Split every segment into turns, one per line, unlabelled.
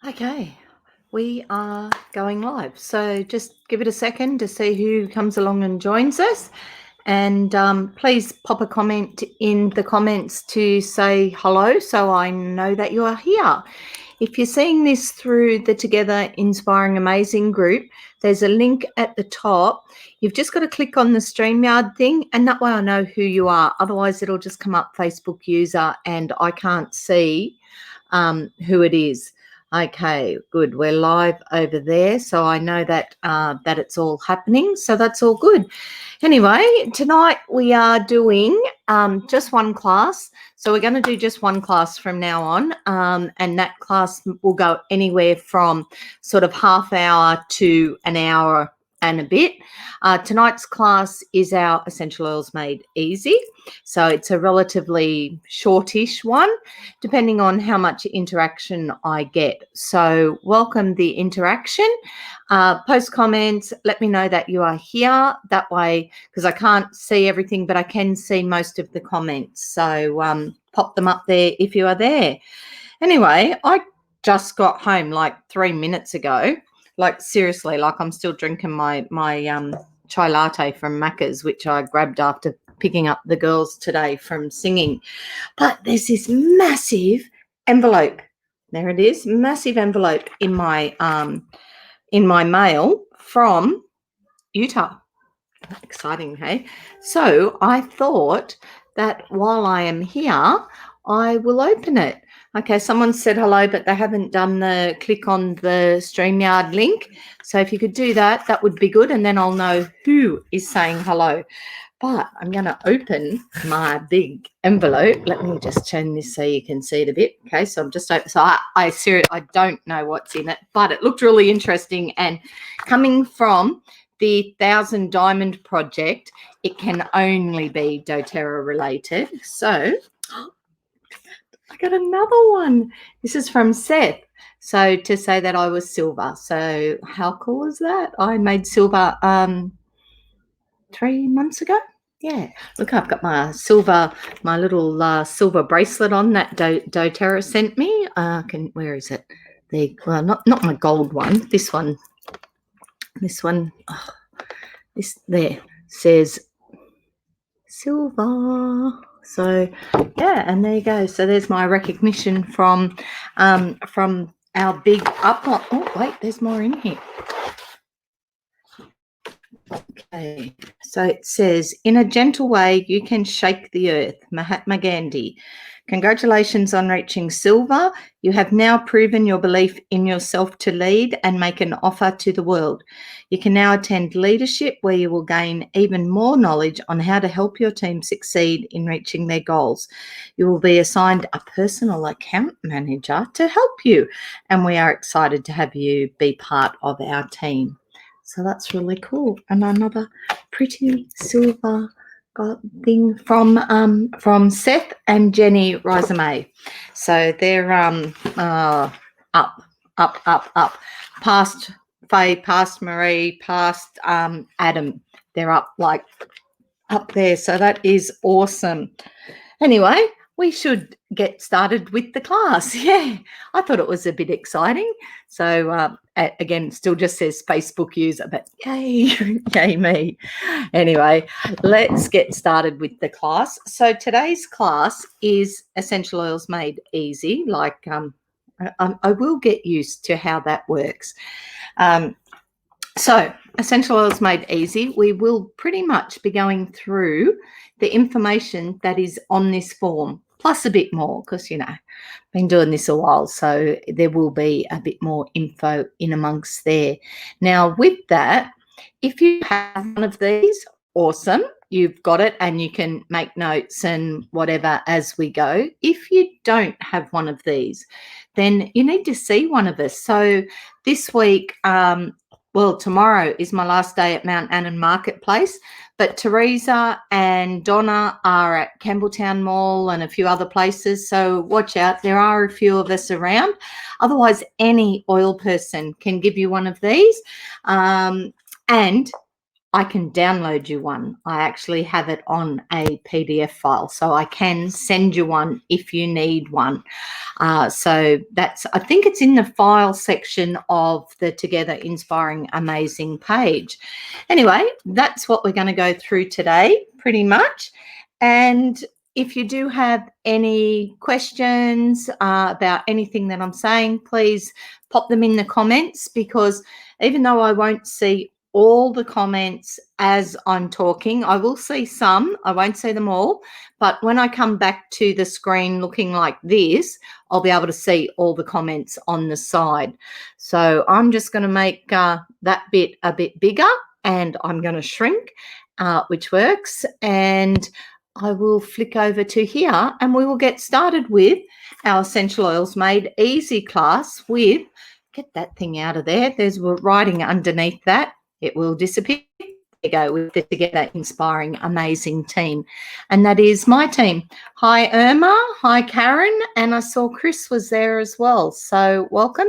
Okay, we are going live. So just give it a second to see who comes along and joins us. And please pop a comment in the comments to say hello so I know that you are here. If you're seeing this through the Together Inspiring Amazing group, there's a link at the top. You've just got to click on the StreamYard thing, and that way I know who you are. Otherwise, it'll just come up Facebook user and I can't see who it is. Okay, good. We're live over there, so I know that that it's all happening. So that's all good. Anyway, tonight we are doing just one class. So we're going to do just one class from now on, and that class will go anywhere from sort of half hour to an hour and a bit. Tonight's class is our Essential Oils Made Easy. So it's a relatively shortish one, depending on how much interaction I get. So welcome the interaction. Post comments, let me know that you are here. That way, because I can't see everything, but I can see most of the comments. So pop them up there if you are there. Anyway, I just got home like 3 minutes ago. Like seriously, like I'm still drinking my chai latte from Macca's, which I grabbed after picking up the girls today from singing. But there's this massive envelope. There it is, massive envelope in my mail from Utah. Exciting, hey? So I thought that while I am here, I will open it. Okay, someone said hello, but they haven't done the click on the StreamYard link. So if you could do that, that would be good. And then I'll know who is saying hello. But I'm going to open my big envelope. Let me just turn this so you can see it a bit. Okay, so I'm just open. So I seriously, I don't know what's in it, but it looked really interesting. And coming from the 1,000 Diamond Project, it can only be doTERRA related. So I got another one. This is from Seth. So to say that I was silver. So how cool is that? I made silver 3 months ago. Yeah, look, I've got my little silver bracelet on that doTERRA sent me. Where is it? Not my gold one. This one. Oh, this there says silver. So yeah, and there you go. So there's my recognition from our big up. Oh wait, there's more in here. Okay, so it says, in a gentle way, you can shake the earth. Mahatma Gandhi. Congratulations on reaching silver. You have now proven your belief in yourself to lead and make an offer to the world. You can now attend leadership where you will gain even more knowledge on how to help your team succeed in reaching their goals. You will be assigned a personal account manager to help you, and we are excited to have you be part of our team. So that's really cool. And another pretty silver thing from Seth and Jenny Risame. So they're up. Past Faye, past Marie, past Adam. They're up there. So that is awesome. Anyway, we should get started with the class. Yeah, I thought it was a bit exciting. So again, still just says Facebook user, but yay, yay me. Anyway, let's get started with the class. So today's class is Essential Oils Made Easy. Like I will get used to how that works. So Essential Oils Made Easy, we will pretty much be going through the information that is on this form, plus a bit more, because, I've been doing this a while, so there will be a bit more info in amongst there. Now, with that, if you have one of these, awesome, you've got it and you can make notes and whatever as we go. If you don't have one of these, then you need to see one of us. So this week, tomorrow is my last day at Mount Annan Marketplace, but Teresa and Donna are at Campbelltown Mall and a few other places, so watch out. There are a few of us around. Otherwise, any oil person can give you one of these. And I can download you one. I actually have it on a PDF file, so I can send you one if you need one. So that's, I think it's in the file section of the Together Inspiring Amazing page. Anyway, that's what we're going to go through today, pretty much. And if you do have any questions about anything that I'm saying, please pop them in the comments, because even though I won't see all the comments as I'm talking, I will see some, I won't see them all, but when I come back to the screen looking like this, I'll be able to see all the comments on the side. So I'm just going to make that bit a bit bigger, and I'm going to shrink, which works, and I will flick over to here and we will get started with our Essential Oils Made Easy class with, get that thing out of there, there's writing underneath that, it will disappear. There you go, with the Together Inspiring Amazing team. And that is my team. Hi, Irma. Hi, Karen. And I saw Chris was there as well. So welcome.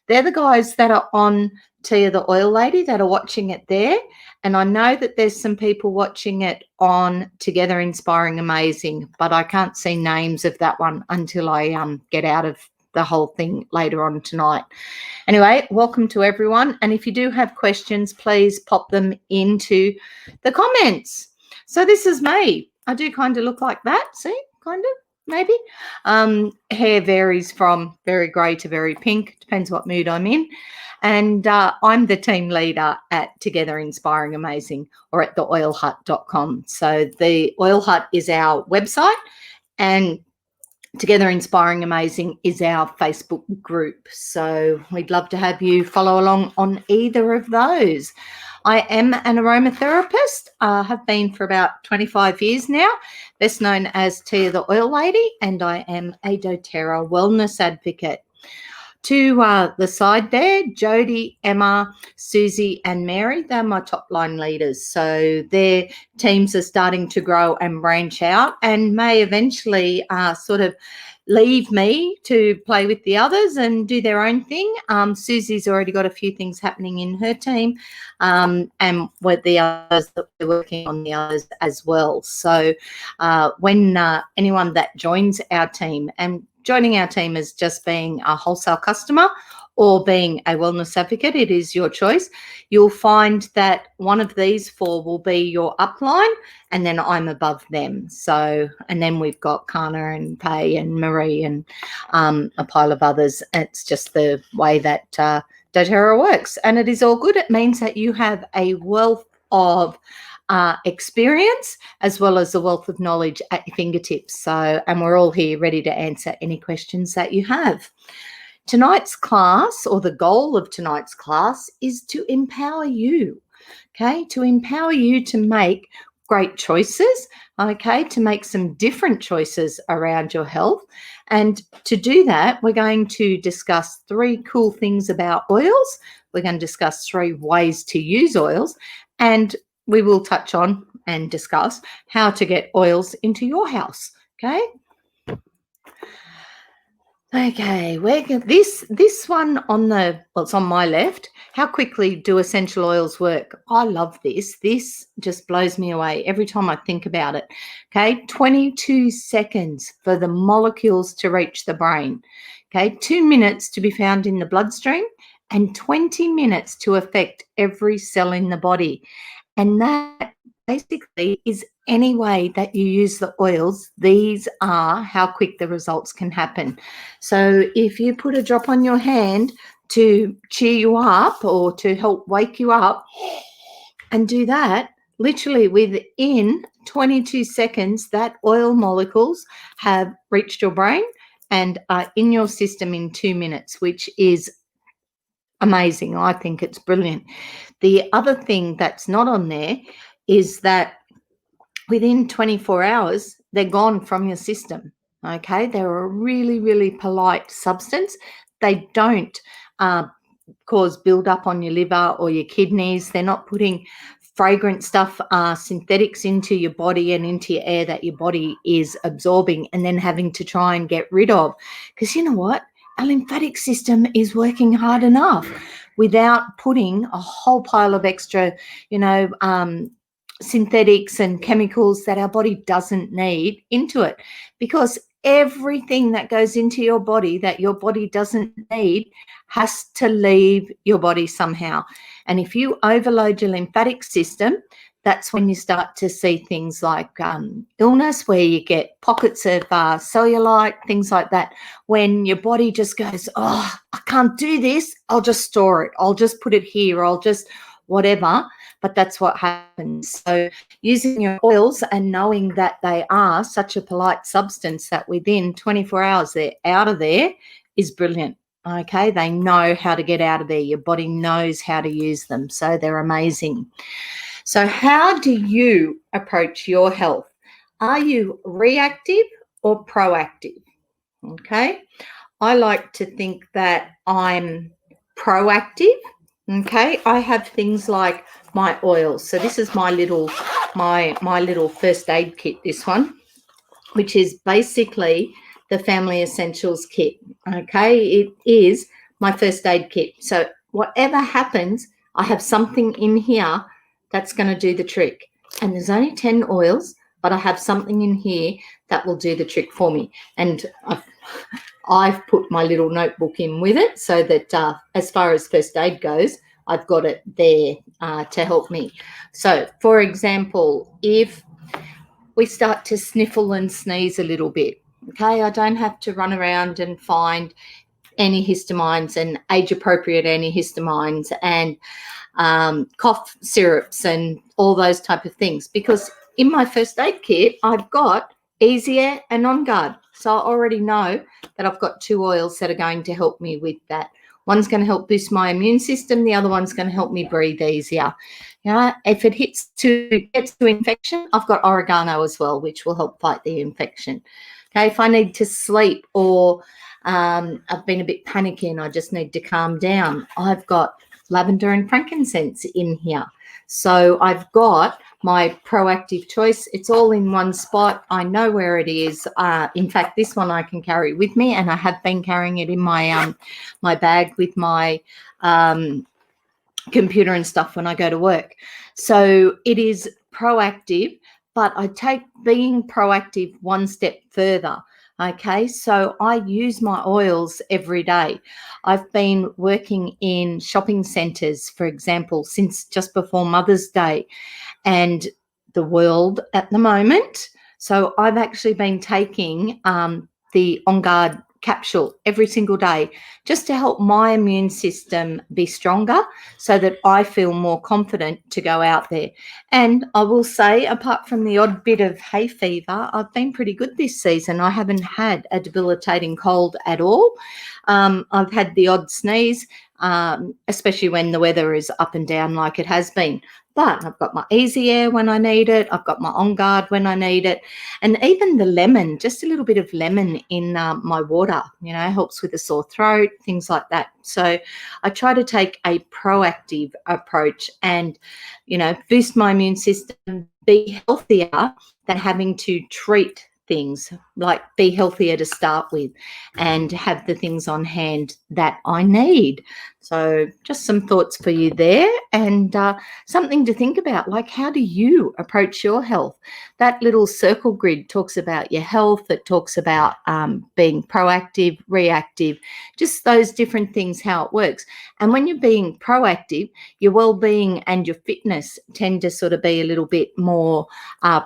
They're the guys that are on Tia the Oil Lady that are watching it there. And I know that there's some people watching it on Together Inspiring Amazing, but I can't see names of that one until I get out of the whole thing later on tonight. Anyway, welcome to everyone. And if you do have questions, please pop them into the comments. So this is me. I do kind of look like that. See, kind of, maybe. Hair varies from very grey to very pink. Depends what mood I'm in. And I'm the team leader at Together Inspiring Amazing, or at theoilhut.com. So the Oil Hut is our website, and Together Inspiring Amazing is our Facebook group. So we'd love to have you follow along on either of those. I am an aromatherapist, have been for about 25 years now, best known as Tia the Oil Lady, and I am a doTERRA wellness advocate. To the side there, Jody, Emma, Susie and Mary, they're my top line leaders. So their teams are starting to grow and branch out, and may eventually sort of leave me to play with the others and do their own thing. Susie's already got a few things happening in her team, and with the others, that we're working on the others as well. So when anyone that joins our team, and joining our team as just being a wholesale customer or being a wellness advocate, it is your choice. You'll find that one of these four will be your upline, and then I'm above them. So, and then we've got Kana and Pay and Marie and a pile of others. It's just the way that doTERRA works, and it is all good. It means that you have a wealth of experience as well as a wealth of knowledge at your fingertips. So, and we're all here ready to answer any questions that you have. Tonight's class, or the goal of tonight's class, is to empower you, okay, to empower you to make great choices, okay, to make some different choices around your health. And to do that, we're going to discuss 3 cool things about oils. We're going to discuss 3 ways to use oils, and we will touch on and discuss how to get oils into your house, okay? Okay, this one on the, well, it's on my left. How quickly do essential oils work? I love this. This just blows me away every time I think about it. Okay, 22 seconds for the molecules to reach the brain. Okay, 2 minutes to be found in the bloodstream, and 20 minutes to affect every cell in the body. And that basically is any way that you use the oils, these are how quick the results can happen. So if you put a drop on your hand to cheer you up or to help wake you up, and do that, literally within 22 seconds, that oil molecules have reached your brain and are in your system in 2 minutes, which is amazing. I think it's brilliant. The other thing that's not on there is that within 24 hours, they're gone from your system, okay? They're a really, really polite substance. They don't cause build-up on your liver or your kidneys. They're not putting fragrant stuff, synthetics into your body and into your air that your body is absorbing and then having to try and get rid of. Because you know what? Our lymphatic system is working hard enough. without putting a whole pile of extra, synthetics and chemicals that our body doesn't need into it. Because everything that goes into your body that your body doesn't need has to leave your body somehow. And if you overload your lymphatic system, that's when you start to see things like illness, where you get pockets of cellulite, things like that. When your body just goes, oh, I can't do this, I'll just store it. I'll just put it here. I'll just whatever. But that's what happens. So using your oils and knowing that they are such a polite substance that within 24 hours they're out of there is brilliant. Okay, they know how to get out of there. Your body knows how to use them. So they're amazing. So how do you approach your health? Are you reactive or proactive? Okay, I like to think that I'm proactive. Okay, I have things like my oils. So this is my little first aid kit, this one, which is basically the Family Essentials kit. Okay, it is my first aid kit. So whatever happens, I have something in here that's going to do the trick. And there's only 10 oils, but I have something in here that will do the trick for me. And I've put my little notebook in with it so that as far as first aid goes, I've got it there to help me. So, for example, if we start to sniffle and sneeze a little bit, okay, I don't have to run around and find antihistamines and age-appropriate antihistamines and cough syrups and all those type of things, because in my first aid kit, I've got Easy Air and On Guard. So I already know that I've got 2 oils that are going to help me with that. One's going to help boost my immune system. The other one's going to help me breathe easier. If it gets to infection, I've got oregano as well, which will help fight the infection. Okay, if I need to sleep or I've been a bit panicky and I just need to calm down, I've got lavender and frankincense in here. So I've got my proactive choice. It's all in one spot. I know where it is. In fact, this one I can carry with me, and I have been carrying it in my my bag with my computer and stuff when I go to work. So it is proactive, but I take being proactive one step further. Okay, so I use my oils every day. I've been working in shopping centres, for example, since just before Mother's Day and the world at the moment. So I've actually been taking the On Guard capsule every single day just to help my immune system be stronger so that I feel more confident to go out there. And I will say, apart from the odd bit of hay fever, I've been pretty good this season. I haven't had a debilitating cold at all. I've had the odd sneeze, especially when the weather is up and down like it has been. But I've got my Easy Air when I need it. I've got my On Guard when I need it. And even the lemon, just a little bit of lemon in my water, helps with a sore throat, things like that. So I try to take a proactive approach and, boost my immune system, be healthier than having to treat things, like be healthier to start with and have the things on hand that I need. So just some thoughts for you there, and something to think about, like how do you approach your health? That little circle grid talks about your health. It talks about being proactive, reactive, just those different things, how it works. And when you're being proactive, your well-being and your fitness tend to sort of be a little bit more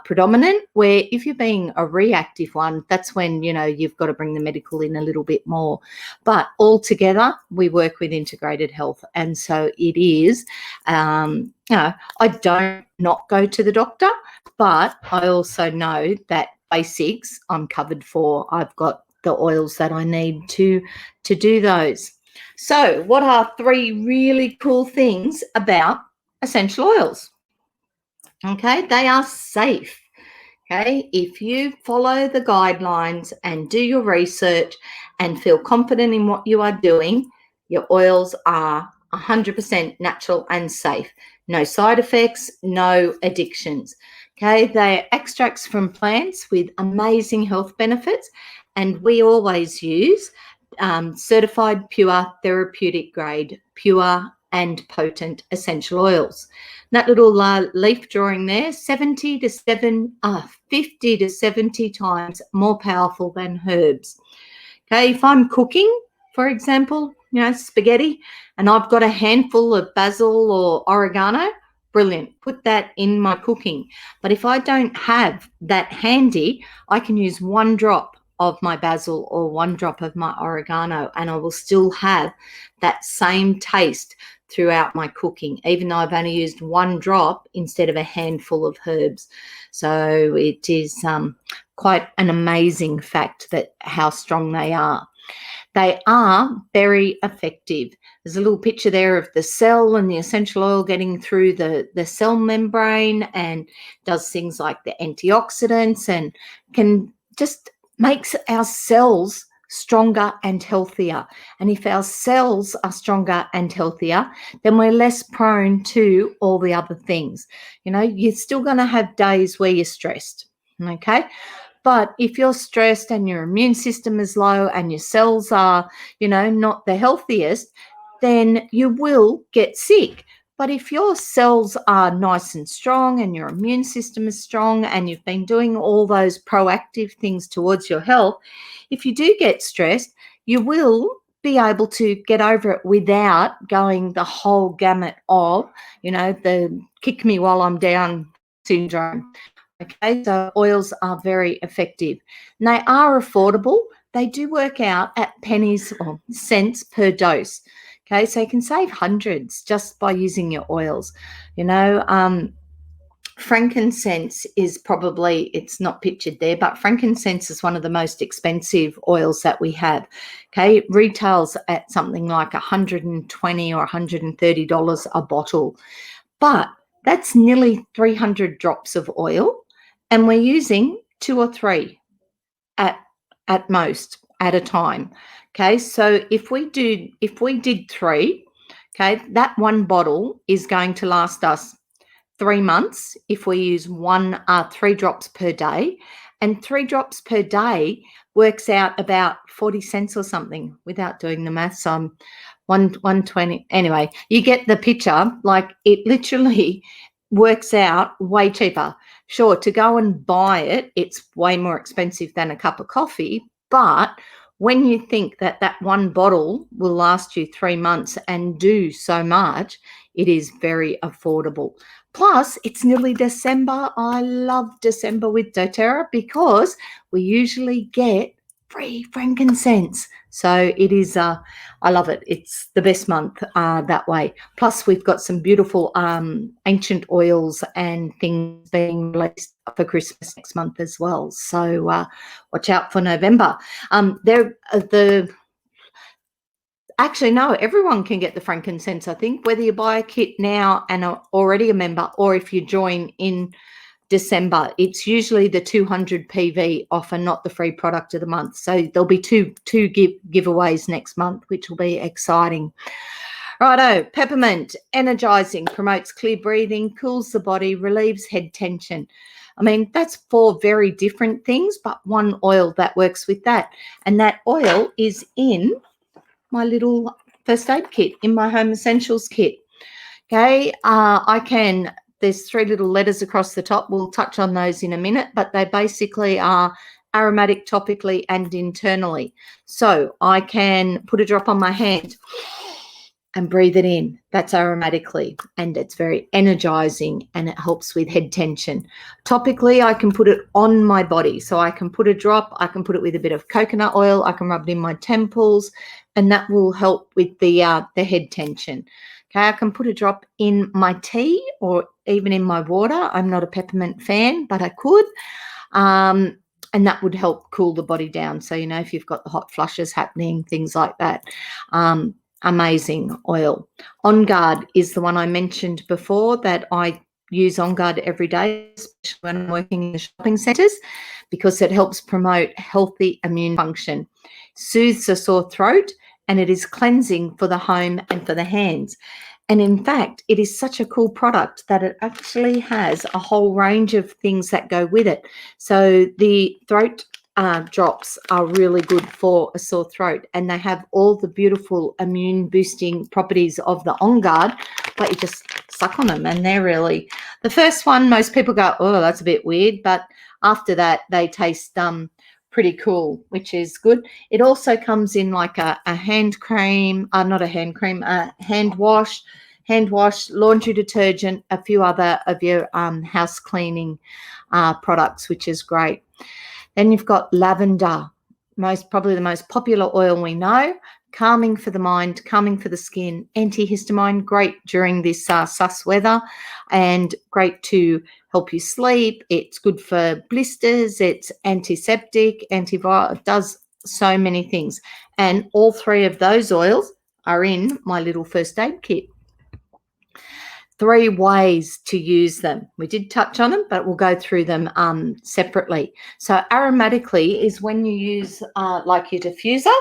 predominant, where if you're being a reactive one, that's when, you've got to bring the medical in a little bit more. But altogether, we work with integrated health. And so it is, I don't not go to the doctor, but I also know that basics I'm covered for. I've got the oils that I need to do those. So what are 3 really cool things about essential oils? Okay, they are safe. Okay, if you follow the guidelines and do your research and feel confident in what you are doing, your oils are 100% natural and safe. No side effects, no addictions. Okay, they're extracts from plants with amazing health benefits, and we always use certified pure therapeutic grade, pure and potent essential oils. That little leaf drawing there, 50 to 70 times more powerful than herbs. Okay, if I'm cooking, for example, spaghetti, and I've got a handful of basil or oregano, brilliant. Put that in my cooking. But if I don't have that handy, I can use 1 drop of my basil or 1 drop of my oregano, and I will still have that same taste throughout my cooking, even though I've only used 1 drop instead of a handful of herbs. So it is quite an amazing fact that how strong they are. They are very effective. There's a little picture there of the cell and the essential oil getting through the cell membrane, and does things like the antioxidants and can just makes our cells stronger and healthier. And if our cells are stronger and healthier, then we're less prone to all the other things. You're still going to have days where you're stressed, okay? But if you're stressed and your immune system is low and your cells are, not the healthiest, then you will get sick. But if your cells are nice and strong and your immune system is strong and you've been doing all those proactive things towards your health, if you do get stressed, you will be able to get over it without going the whole gamut of, the kick me while I'm down syndrome. Okay, so oils are very effective and they are affordable. They do work out at pennies or cents per dose. Okay, so you can save hundreds just by using your oils. Frankincense is probably, it's not pictured there, but frankincense is one of the most expensive oils that we have. Okay, it retails at something like $120 or $130 a bottle, but that's nearly 300 drops of oil, and we're using 2 or 3 at most at a time. Okay, so if we did 3, okay, that 1 bottle is going to last us 3 months if we use 3 drops per day, and 3 drops per day works out about 40 cents or something without doing the maths. 120. Anyway, you get the picture. Like, it literally works out way cheaper. Sure, to go and buy it, it's way more expensive than a cup of coffee. But when you think that 1 bottle will last you 3 months and do so much, it is very affordable. Plus, it's nearly December. I love December with doTERRA because we usually get free frankincense. So it is, I love it. It's the best month that way. Plus, we've got some beautiful ancient oils and things being released for Christmas next month as well. So watch out for November. Actually, no, everyone can get the frankincense, I think, whether you buy a kit now and are already a member, or if you join in December. It's usually the 200 PV offer, not the free product of the month. So there'll be two giveaways next month, which will be exciting. Righto, peppermint, energizing, promotes clear breathing, cools the body, relieves head tension. I mean, that's 4 very different things, but one oil that works with that. And that oil is in my little first aid kit, in my home essentials kit. Okay, there's 3 little letters across the top. We'll touch on those in a minute, but they basically are aromatic topically and internally. So I can put a drop on my hand and breathe it in. That's aromatically, and it's very energizing and it helps with head tension. Topically, I can put it on my body. So I can put a drop, I can put it with a bit of coconut oil, I can rub it in my temples, and that will help with the head tension. Okay, I can put a drop in my tea or even in my water. I'm not a peppermint fan, but I could. And that would help cool the body down. So, if you've got the hot flushes happening, things like that. Amazing oil. On Guard is the one I mentioned before that I use On Guard every day, especially when I'm working in the shopping centres, because it helps promote healthy immune function, soothes a sore throat, and it is cleansing for the home and for the hands. And in fact, it is such a cool product that it actually has a whole range of things that go with it. So the throat drops are really good for a sore throat, and they have all the beautiful immune boosting properties of the On Guard, but you just suck on them and they're really, the first one, most people go, oh, that's a bit weird, but after that they taste pretty cool, which is good. It also comes in like a hand cream, not a hand cream, a hand wash, laundry detergent, a few other of your house cleaning products, which is great. Then you've got lavender, probably the most popular oil we know, calming for the mind, calming for the skin, antihistamine, great during this sus weather, and great to help you sleep. It's good for blisters, it's antiseptic, antiviral, it does so many things. And all three of those oils are in my little first aid kit. 3 ways to use them. We did touch on them, but we'll go through them separately. So aromatically is when you use like your diffuser,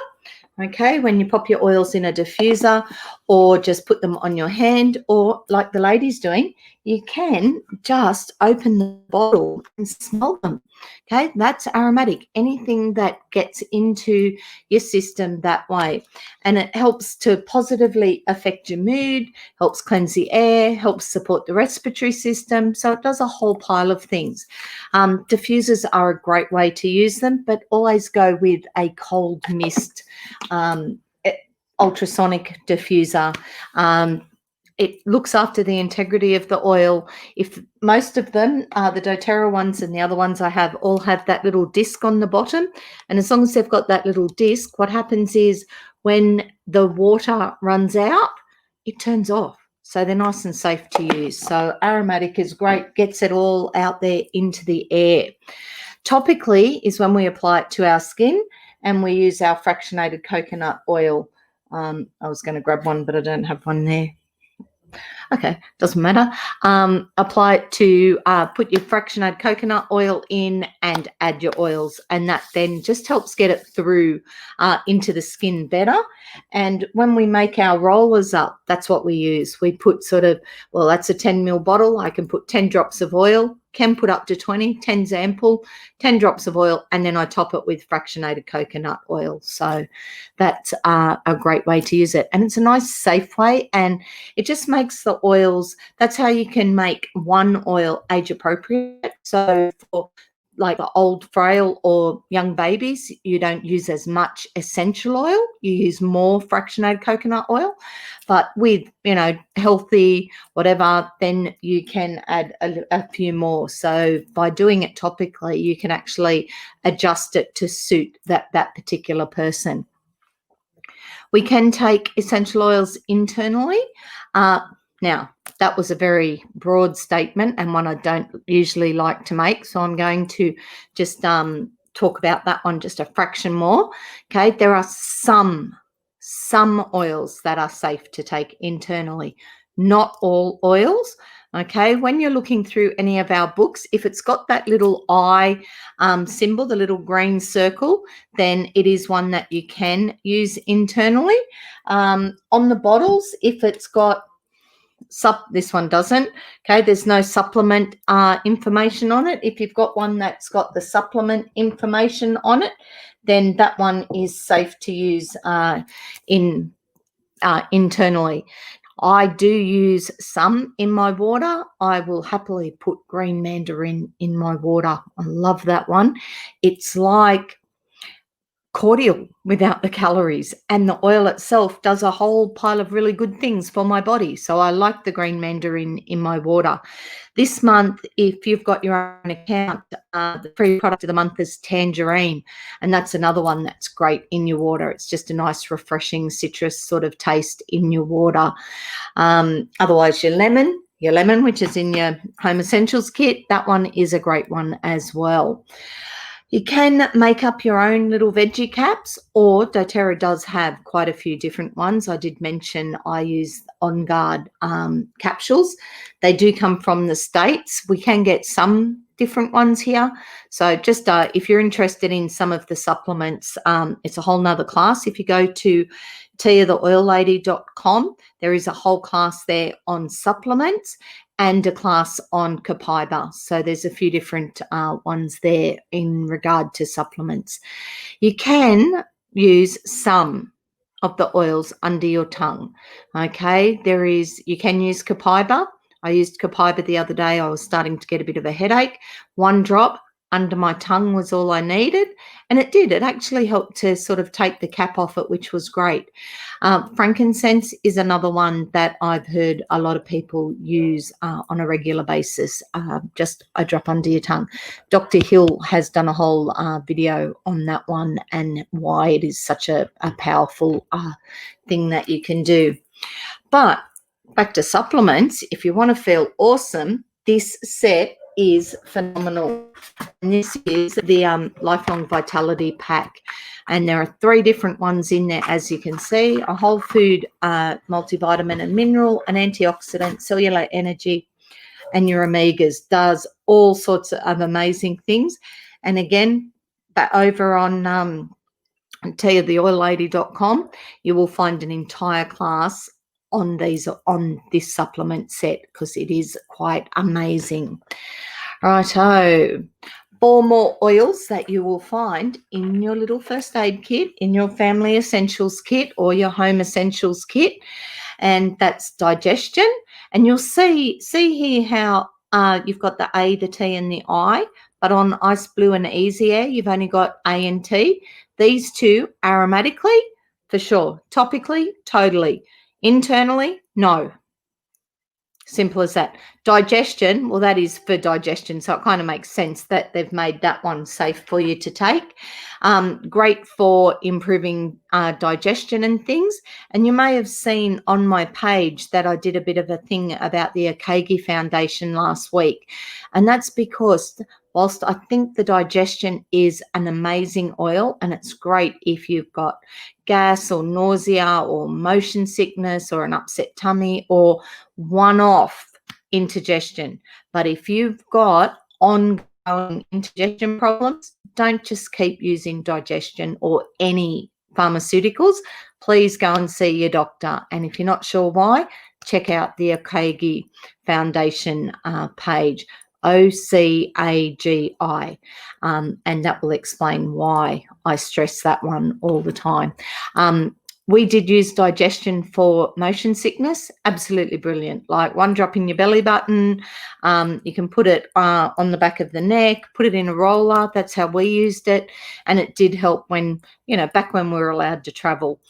okay, when you pop your oils in a diffuser or just put them on your hand, or like the lady's doing, you can just open the bottle and smell them. Okay, that's aromatic. Anything that gets into your system that way. And it helps to positively affect your mood, helps cleanse the air, helps support the respiratory system. So it does a whole pile of things. Diffusers are a great way to use them, but always go with a cold mist ultrasonic diffuser. It looks after the integrity of the oil. If most of them, the doTERRA ones and the other ones I have, all have that little disc on the bottom. And as long as they've got that little disc, what happens is when the water runs out, it turns off. So they're nice and safe to use. So aromatic is great, gets it all out there into the air. Topically is when we apply it to our skin and we use our fractionated coconut oil. I was going to grab one, but I don't have one there. Okay, doesn't matter. Apply it to put your fractionated coconut oil in and add your oils, and that then just helps get it through into the skin better. And when we make our rollers up, that's what we use. We put sort of, well, that's a 10 ml bottle. I can put 10 drops of oil, can put up to 20, 10's ample, 10 drops of oil, and then I top it with fractionated coconut oil. So that's a great way to use it. And it's a nice, safe way, and it just makes the oils, that's how you can make one oil age appropriate. So for like the old, frail or young babies, you don't use as much essential oil. You use more fractionated coconut oil. But with, healthy whatever, then you can add a few more. So by doing it topically, you can actually adjust it to suit that particular person. We can take essential oils internally. Now, that was a very broad statement and one I don't usually like to make, so I'm going to just talk about that one just a fraction more. Okay, there are some oils that are safe to take internally, not all oils. Okay, when you're looking through any of our books, if it's got that little eye symbol, the little green circle, then it is one that you can use internally. On the bottles, if it's got this one doesn't. Okay, there's no supplement information on it. If you've got one that's got the supplement information on it, then that one is safe to use internally. I do use some in my water. I will happily put green mandarin in my water. I love that one. It's like cordial without the calories, and the oil itself does a whole pile of really good things for my body. So I like the green mandarin in my water. This month, if you've got your own account, the free product of the month is tangerine, and that's another one that's great in your water. It's just a nice refreshing citrus sort of taste in your water. Otherwise, your lemon, which is in your home essentials kit, that one is a great one as well. You can make up your own little veggie caps, or doTERRA does have quite a few different ones. I did mention I use On Guard capsules. They do come from the States. We can get some different ones here. So just if you're interested in some of the supplements, it's a whole nother class. If you go to tiatheoillady.com, there is a whole class there on supplements. and a class on copaiba. So there's a few different ones there in regard to supplements. You can use some of the oils under your tongue. Okay, you can use copaiba. I used copaiba the other day. I was starting to get a bit of a headache. 1 drop under my tongue was all I needed, and it did. It actually helped to sort of take the cap off it, which was great. Frankincense is another one that I've heard a lot of people use on a regular basis. Just a drop under your tongue. Dr. Hill has done a whole video on that one and why it is such a powerful thing that you can do. But back to supplements, if you want to feel awesome, this set is phenomenal. And this is the Lifelong Vitality Pack. And there are 3 different ones in there, as you can see: a whole food multivitamin and mineral, an antioxidant, cellular energy, and your omegas. Does all sorts of amazing things. And again, over on tiatheoillady.com, you will find an entire class on this supplement set, because it is quite amazing. Righto. 4 more oils that you will find in your little first aid kit, in your family essentials kit or your home essentials kit, and that's digestion. And you'll see here how you've got the A, the T, and the I, but on Ice Blue and Easy Air, you've only got A and T. These 2 aromatically, for sure. Topically, totally. Internally, no. Simple as that. Digestion, well, that is for digestion, so it kind of makes sense that they've made that one safe for you to take. Great for improving digestion and things. And you may have seen on my page that I did a bit of a thing about the Akagi Foundation last week. And that's because whilst I think the digestion is an amazing oil, and it's great if you've got gas or nausea or motion sickness or an upset tummy or one-off indigestion. But if you've got ongoing indigestion problems, don't just keep using digestion or any pharmaceuticals. Please go and see your doctor. And if you're not sure why, check out the Akagi Foundation page, OCAGI, and that will explain why I stress that one all the time. We did use digestion for motion sickness. Absolutely brilliant. Like 1 drop in your belly button. You can put it on the back of the neck, put it in a roller. That's how we used it. And it did help when, back when we were allowed to travel.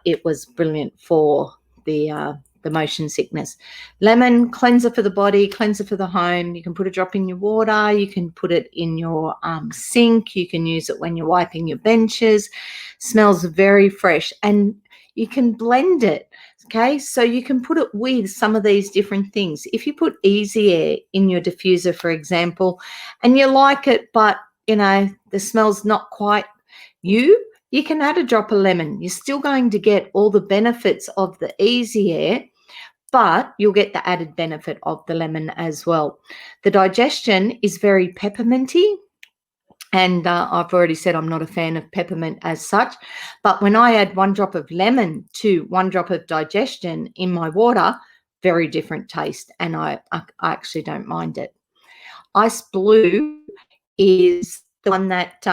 It was brilliant for the motion sickness. Lemon, cleanser for the body, cleanser for the home. You can put a drop in your water. You can put it in your sink. You can use it when you're wiping your benches. Smells very fresh, and you can blend it. Okay, so you can put it with some of these different things. If you put Easy Air in your diffuser, for example, and you like it, but the smell's not quite you can add a drop of lemon. You're still going to get all the benefits of the Easy Air, but you'll get the added benefit of the lemon as well. The digestion is very pepperminty, and I've already said I'm not a fan of peppermint as such, but when I add 1 drop of lemon to 1 drop of digestion in my water, very different taste, and I actually don't mind it. Ice Blue is the one that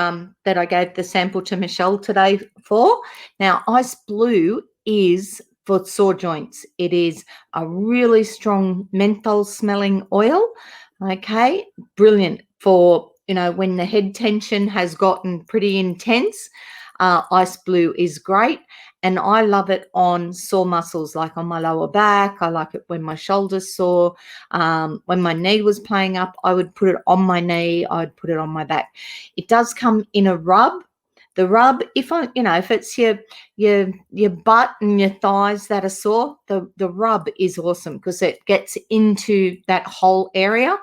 I gave the sample to Michelle today for. Now, Ice Blue is for sore joints. It is a really strong menthol smelling oil. Okay, brilliant for, when the head tension has gotten pretty intense. Ice Blue is great. And I love it on sore muscles, like on my lower back. I like it when my shoulder's sore. When my knee was playing up, I would put it on my knee. I would put it on my back. It does come in a rub. The rub, if it's your butt and your thighs that are sore, the rub is awesome because it gets into that whole area.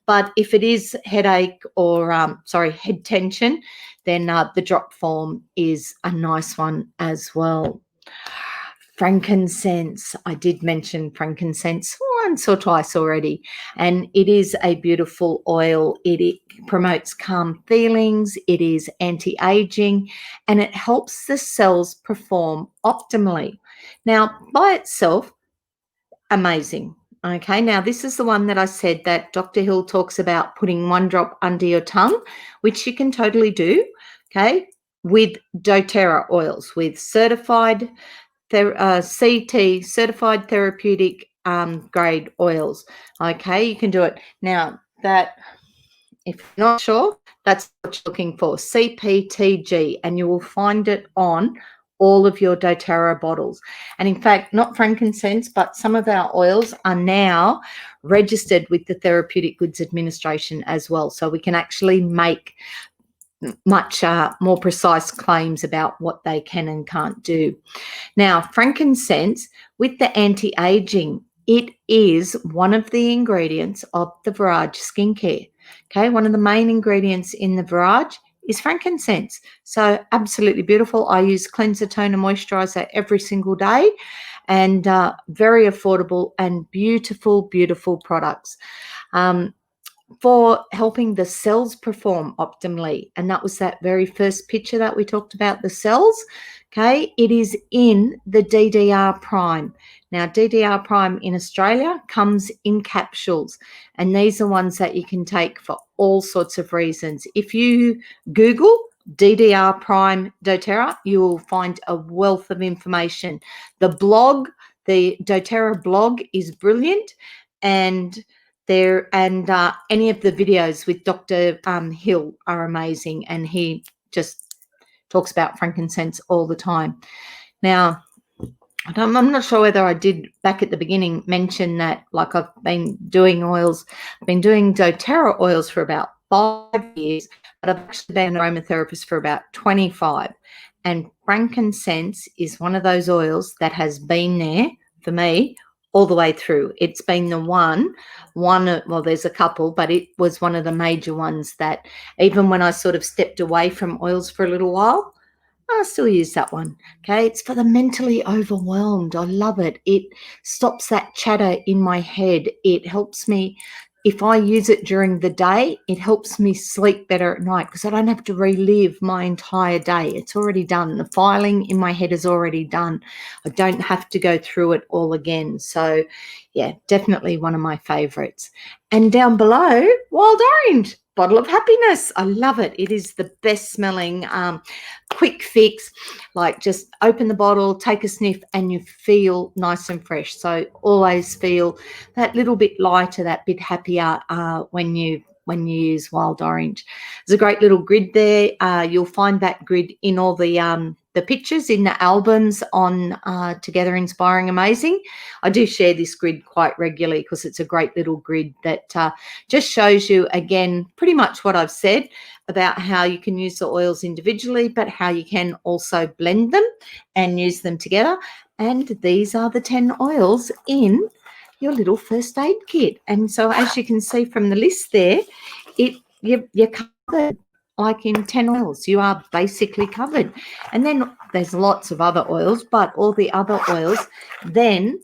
But if it is headache or head tension, then the drop form is a nice one as well. Frankincense. I did mention frankincense once or twice already, and it is a beautiful oil. It promotes calm feelings. It is anti-aging, and it helps the cells perform optimally. Now, by itself, amazing. Okay, now this is the one that I said that Dr. Hill talks about putting 1 drop under your tongue, which you can totally do, okay, with doTERRA oils, with certified CT, certified therapeutic grade oils. Okay, you can do it. Now, that, if you're not sure, that's what you're looking for, CPTG, and you will find it on all of your doTERRA bottles. And in fact, not frankincense, but some of our oils are now registered with the Therapeutic Goods Administration as well. So we can actually make much more precise claims about what they can and can't do. Now, frankincense, with the anti-aging, it is one of the ingredients of the Virage skincare. Okay, one of the main ingredients in the Virage is frankincense. So absolutely beautiful. I use cleanser, toner, moisturizer every single day, and very affordable and beautiful, beautiful products. For helping the cells perform optimally. And that was that very first picture that we talked about, the cells. Okay, it is in the DDR prime. Now, DDR prime in Australia comes in capsules, and these are ones that you can take for all sorts of reasons. If you Google DDR prime doTERRA, you will find a wealth of information. The blog, the doTERRA blog, is brilliant, and any of the videos with Dr. Hill are amazing, and he just talks about frankincense all the time. Now, I'm not sure whether I did back at the beginning mention that, like, I've been doing oils. I've been doing doTERRA oils for about 5 years, but I've actually been an aromatherapist for about 25. And frankincense is one of those oils that has been there for me all the way through. It's been the one, well, there's a couple, but it was one of the major ones that even when I sort of stepped away from oils for a little while, I still use that one. Okay, it's for the mentally overwhelmed. I love it. It stops that chatter in my head. It helps me. If I use it during the day, it helps me sleep better at night because I don't have to relive my entire day. It's already done. The filing in my head is already done. I don't have to go through it all again. So, yeah, definitely one of my favorites. And down below, wild orange, bottle of happiness. I love it. It is the best smelling quick fix. Like, just open the bottle, take a sniff, and you feel nice and fresh. So always feel that little bit lighter, that bit happier when you use wild orange. There's a great little grid there. You'll find that grid in all the pictures in the albums on Together Inspiring Amazing. I do share this grid quite regularly because it's a great little grid that just shows you, again, pretty much what I've said about how you can use the oils individually, but how you can also blend them and use them together. And these are the 10 oils in your little first aid kit. And so, as you can see from the list there, you're covered. Like in 10 oils, you are basically covered. And then there's lots of other oils, but all the other oils, then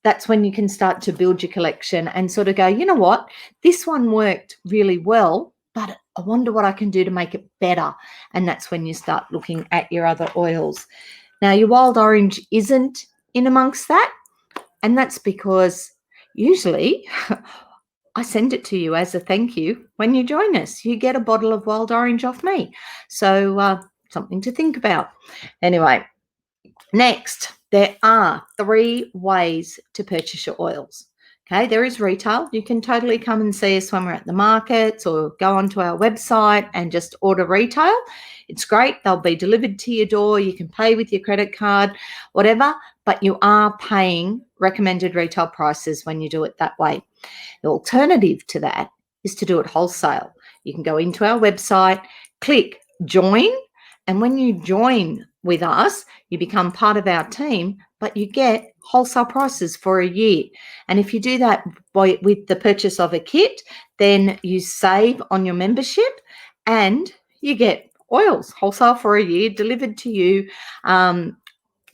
that's when you can start to build your collection and sort of go, you know what, this one worked really well, but I wonder what I can do to make it better. And that's when you start looking at your other oils. Now, your wild orange isn't in amongst that, and that's because usually I send it to you as a thank you when you join us. You get a bottle of wild orange off me. So something to think about. Anyway, next, there are 3 ways to purchase your oils. Okay, there is retail. You can totally come and see us when we're at the markets, or go onto our website and just order retail. It's great. They'll be delivered to your door. You can pay with your credit card, whatever, but you are paying recommended retail prices when you do it that way. The alternative to that is to do it wholesale. You can go into our website, click join, and when you join with us, you become part of our team, but you get wholesale prices for a year. And if you do that with the purchase of a kit, then you save on your membership and you get oils wholesale for a year delivered to you.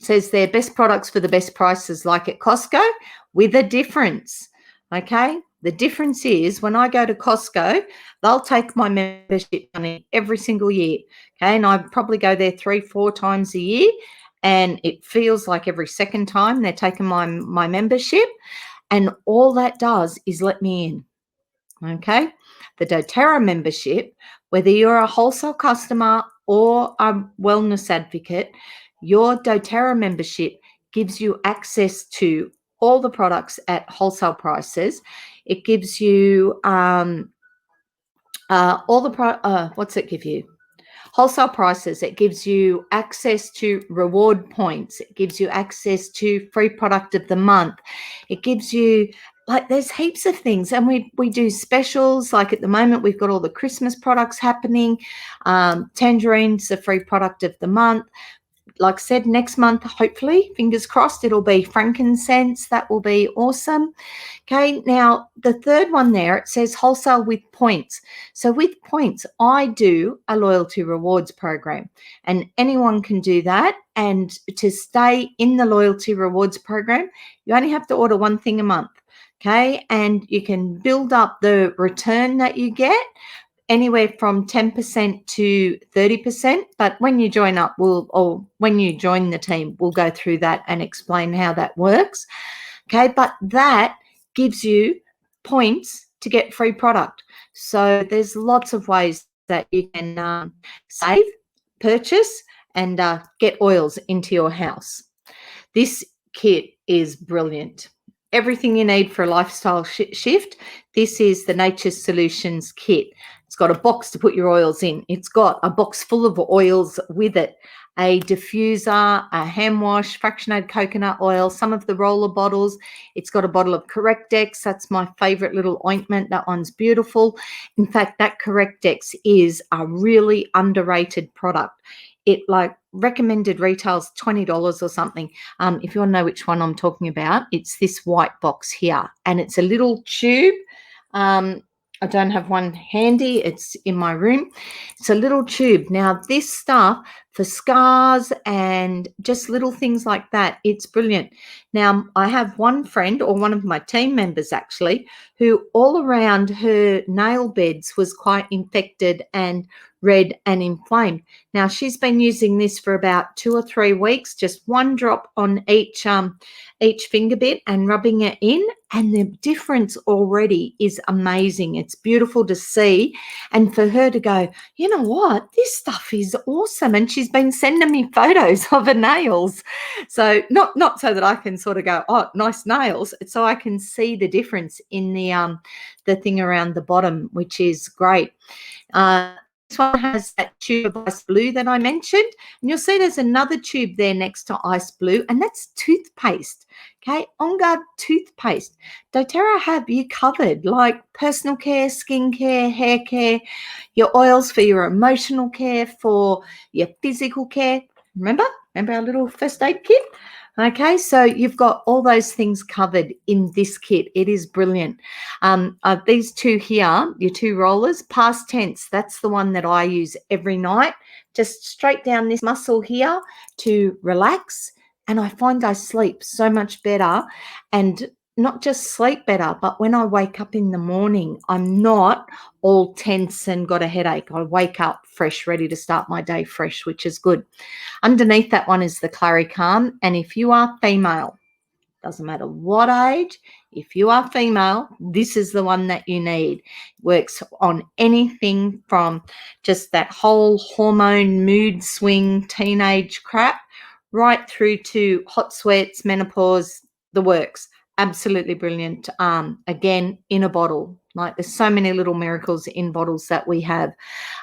Says they're best products for the best prices, like at Costco, with a difference. Okay, the difference is when I go to Costco, they'll take my membership money every single year. Okay, and I probably go there 3-4 times a year, and it feels like every second time they're taking my membership. and all that does is let me in. Okay, the doTERRA membership, whether you're a wholesale customer or a wellness advocate, your doTERRA membership gives you access to all the products at wholesale prices. It gives you what's it give you? Wholesale prices. It gives you access to reward points. It gives you access to free product of the month. It gives you, like, there's heaps of things, and we do specials. Like at the moment, we've got all the Christmas products happening. Tangerine's the free product of the month. Like I said, next month, hopefully, fingers crossed, it'll be frankincense. That will be awesome. Okay, now the third one there, it says wholesale with points. So with points, I do a loyalty rewards program, and anyone can do that. And to stay in the loyalty rewards program, you only have to order one thing a month. Okay, and you can build up the return that you get anywhere from 10% to 30%. But when you join up, when you join the team, we'll go through that and explain how that works. Okay, but that gives you points to get free product. So there's lots of ways that you can save, purchase, and get oils into your house. This kit is brilliant. Everything you need for a lifestyle shift. This is the Nature Solutions kit. It's got a box to put your oils in. It's got a box full of oils with it, a diffuser, a hand wash, fractionated coconut oil, some of the roller bottles. It's got a bottle of Correctex. That's my favorite little ointment. That one's beautiful. In fact, that Correctex is a really underrated product. It like recommended retails $20 or something. If you want to know which one I'm talking about, it's this white box here, and it's a little tube. I don't have one handy. It's in my room. It's a little tube. Now, this stuff for scars and just little things like that, it's brilliant. Now, I have one friend, or one of my team members actually, who all around her nail beds was quite infected and red and inflamed. Now, she's been using this for about 2 or 3 weeks, just one drop on each finger bit and rubbing it in, and the difference already is amazing. It's beautiful to see, and for her to go, you know what, this stuff is awesome, and she's been sending me photos of her nails. So not so that I can sort of go, oh, nice nails, it's so I can see the difference in the thing around the bottom, which is great. This one has that tube of ice blue that I mentioned, and you'll see there's another tube there next to ice blue, and that's toothpaste. Okay, On Guard toothpaste. doTERRA have you covered, like personal care, skin care, hair care, your oils for your emotional care, for your physical care. Remember our little first aid kit? Okay, so you've got all those things covered in this kit. It is brilliant. These two here, your 2 rollers, past tense, that's the one that I use every night. Just straight down this muscle here to relax. And I find I sleep so much better, and not just sleep better, but when I wake up in the morning, I'm not all tense and got a headache. I wake up fresh, ready to start my day fresh, which is good. Underneath that one is the Clary Calm. And if you are female, doesn't matter what age, if you are female, this is the one that you need. Works on anything from just that whole hormone mood swing, teenage crap, right through to hot sweats, menopause, the works. Absolutely brilliant. Again, in a bottle. Like, there's so many little miracles in bottles that we have.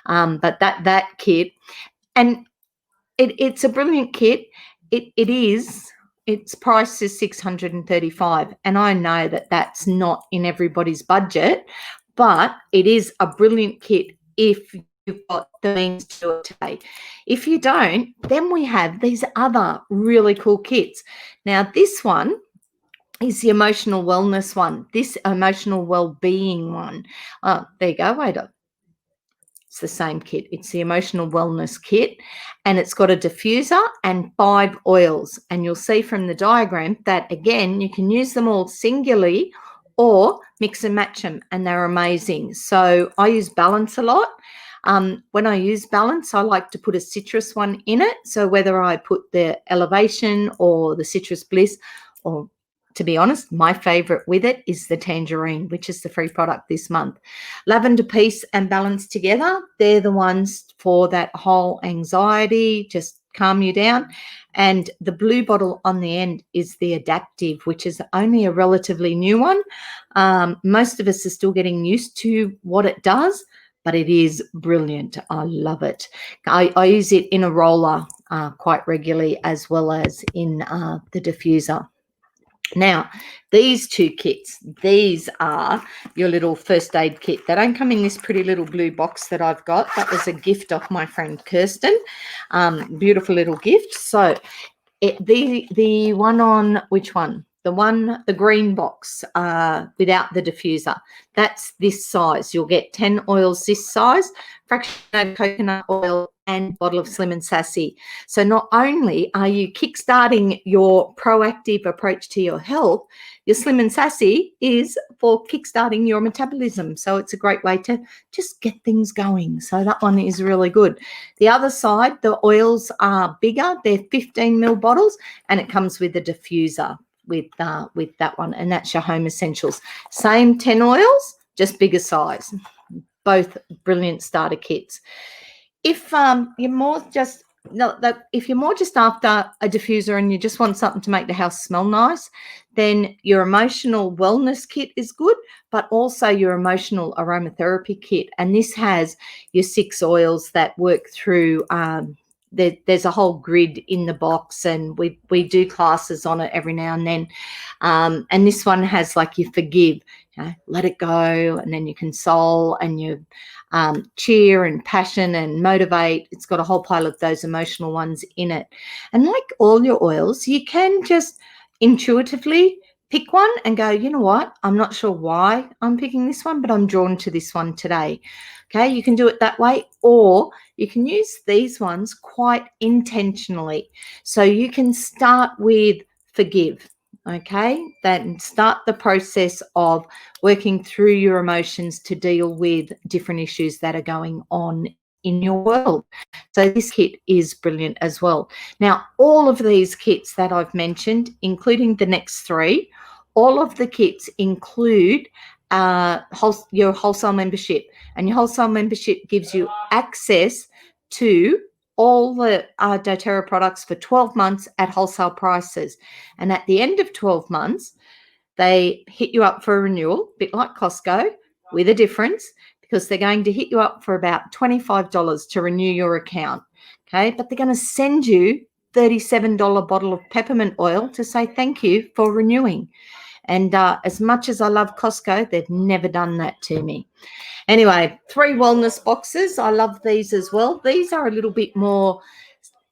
But that kit, and it's a brilliant kit. Its price is $635, and I know that that's not in everybody's budget, but it is a brilliant kit if you've got the means to do it today. If you don't, then we have these other really cool kits. Now, this one is the emotional wellness one, this emotional well-being one. Oh, there you go. Wait up. It's the same kit. It's the emotional wellness kit, and it's got a diffuser and 5 oils. And you'll see from the diagram that, again, you can use them all singularly or mix and match them, and they're amazing. So I use Balance a lot. When I use Balance, I like to put a citrus one in it. So whether I put the Elevation or the Citrus Bliss or to be honest, my favorite with it is the tangerine, which is the free product this month. Lavender, peace, and balance together. They're the ones for that whole anxiety, just calm you down. And the blue bottle on the end is the adaptive, which is only a relatively new one. Most of us are still getting used to what it does, but it is brilliant. I love it. I use it in a roller quite regularly, as well as in the diffuser. Now, these two kits, these are your little first aid kit. They don't come in this pretty little blue box that I've got. That was a gift off my friend Kirsten. Beautiful little gift. So the one on which one? The green box without the diffuser. That's this size. You'll get 10 oils this size, fraction of coconut oil, and bottle of Slim and Sassy. So not only are you kickstarting your proactive approach to your health, your Slim and Sassy is for kickstarting your metabolism. So it's a great way to just get things going. So that one is really good. The other side, the oils are bigger. They're 15 ml bottles, and it comes with a diffuser with that one, and that's your home essentials. Same 10 oils, just bigger size. Both brilliant starter kits. If you're more just after a diffuser and you just want something to make the house smell nice, then your emotional wellness kit is good, but also your emotional aromatherapy kit. And this has your 6 oils that work through. There's a whole grid in the box, and we do classes on it every now and then. And this one has like you forgive, let it go, and then you console, and you cheer and passion and motivate. It's got a whole pile of those emotional ones in it. And like all your oils, you can just intuitively pick one and go, you know what, I'm not sure why I'm picking this one, but I'm drawn to this one today. Okay, you can do it that way, or you can use these ones quite intentionally. So you can start with forgive. Okay, then start the process of working through your emotions to deal with different issues that are going on in your world. So this kit is brilliant as well. Now, all of these kits that I've mentioned, including the next 3, all of the kits include your wholesale membership, and your wholesale membership gives you access to all the doTERRA products for 12 months at wholesale prices. And at the end of 12 months, they hit you up for a renewal, a bit like Costco, with a difference, because they're going to hit you up for about $25 to renew your account. Okay, but they're going to send you $37 bottle of peppermint oil to say thank you for renewing. And as much as I love Costco, they've never done that to me. Anyway, 3 wellness boxes. I love these as well. These are a little bit more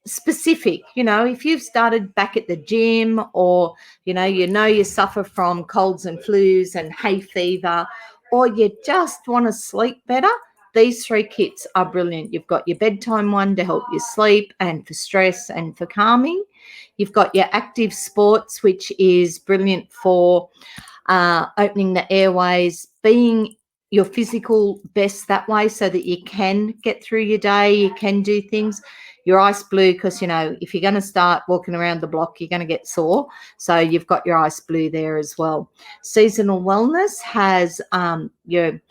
specific. If you've started back at the gym, or you suffer from colds and flus and hay fever, or you just want to sleep better, these 3 kits are brilliant. You've got your bedtime one to help you sleep and for stress and for calming. You've got your active sports, which is brilliant for opening the airways, being your physical best that way, so that you can get through your day, you can do things. Your ice blue, because if you're going to start walking around the block, you're going to get sore, so you've got your ice blue there as well. Seasonal wellness has your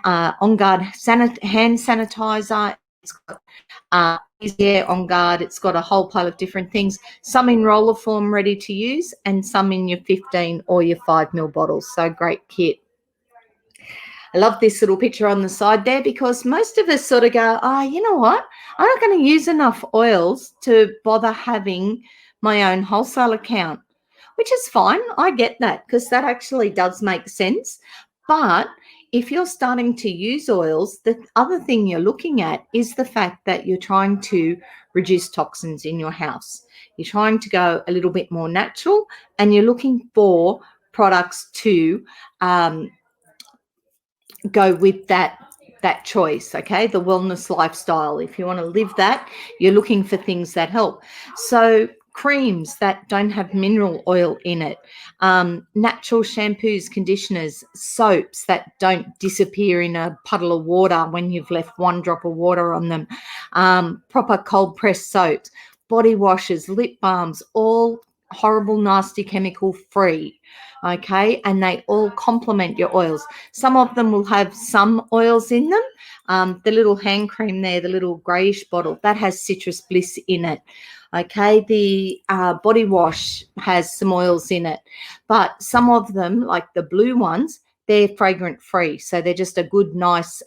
On Guard hand sanitizer. It's got Easy Air On Guard. It's got a whole pile of different things, some in roller form ready to use, and some in your 15 or your 5 ml bottles. So great kit. I love this little picture on the side there, because most of us sort of go, you know what? I'm not going to use enough oils to bother having my own wholesale account, which is fine. I get that, because that actually does make sense. But if you're starting to use oils, the other thing you're looking at is the fact that you're trying to reduce toxins in your house. You're trying to go a little bit more natural, and you're looking for products to go with that choice. Okay, the wellness lifestyle, if you want to live that, you're looking for things that help. So creams that don't have mineral oil in it, natural shampoos, conditioners, soaps that don't disappear in a puddle of water when you've left 1 drop of water on them, proper cold pressed soaps, body washes, lip balms, all horrible, nasty chemical free. Okay, and they all complement your oils. Some of them will have some oils in them. The little hand cream there, the little greyish bottle, that has citrus bliss in it. Okay, the body wash has some oils in it, but some of them, like the blue ones, they're fragrant free, so they're just a good, nice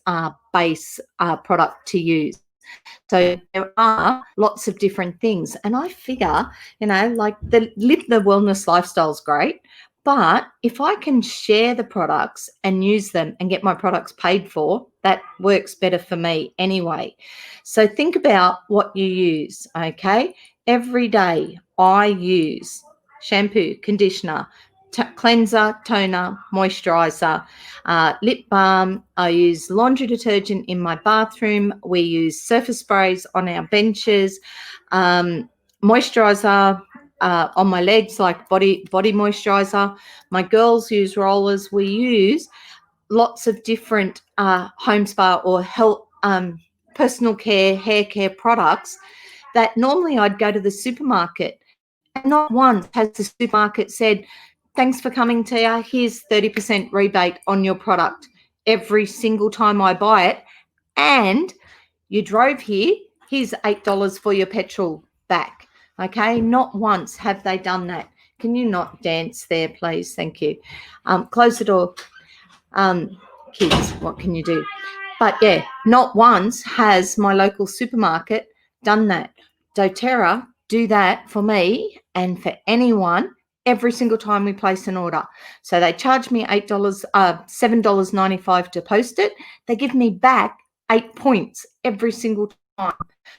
base product to use. So there are lots of different things. And I figure, like live the wellness lifestyle is great. But if I can share the products and use them and get my products paid for, that works better for me anyway. So think about what you use, okay? Every day I use shampoo, conditioner, cleanser, toner, moisturizer, lip balm. I use laundry detergent in my bathroom. We use surface sprays on our benches, moisturizer on my legs, like body moisturizer. My girls use rollers. We use lots of different home spa or health, personal care, hair care products that normally I'd go to the supermarket. And not once has the supermarket said, thanks for coming, Tia, here's 30% rebate on your product every single time I buy it. And you drove here, here's $8 for your petrol back. Okay, not once have they done that. Can you not dance there, please? Thank you. Close the door. Kids, what can you do? But yeah, not once has my local supermarket done that. doTERRA do that for me and for anyone every single time we place an order. So they charge me $7.95 to post it. They give me back 8 points every single time.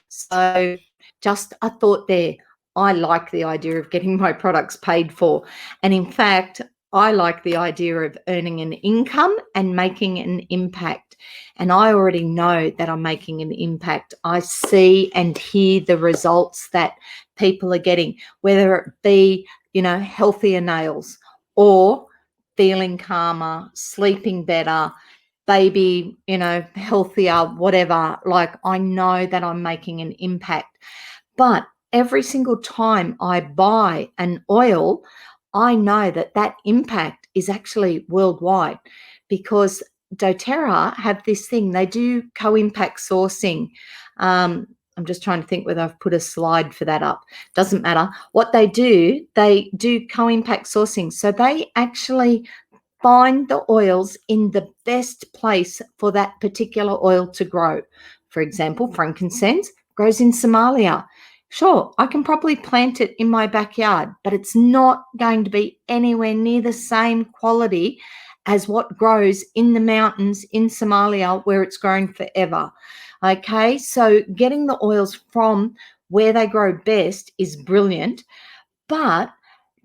So just a thought there. I like the idea of getting my products paid for. And in fact, I like the idea of earning an income and making an impact. And I already know that I'm making an impact. I see and hear the results that people are getting, whether it be, healthier nails or feeling calmer, sleeping better, baby, healthier, whatever. Like, I know that I'm making an impact. But every single time I buy an oil, I know that that impact is actually worldwide, because doTERRA have this thing. They do co-impact sourcing. I'm just trying to think whether I've put a slide for that up. Doesn't matter. What they do co-impact sourcing. So they actually find the oils in the best place for that particular oil to grow. For example, frankincense grows in Somalia. Sure, I can probably plant it in my backyard, but it's not going to be anywhere near the same quality as what grows in the mountains in Somalia, where it's grown forever. Okay, so getting the oils from where they grow best is brilliant. But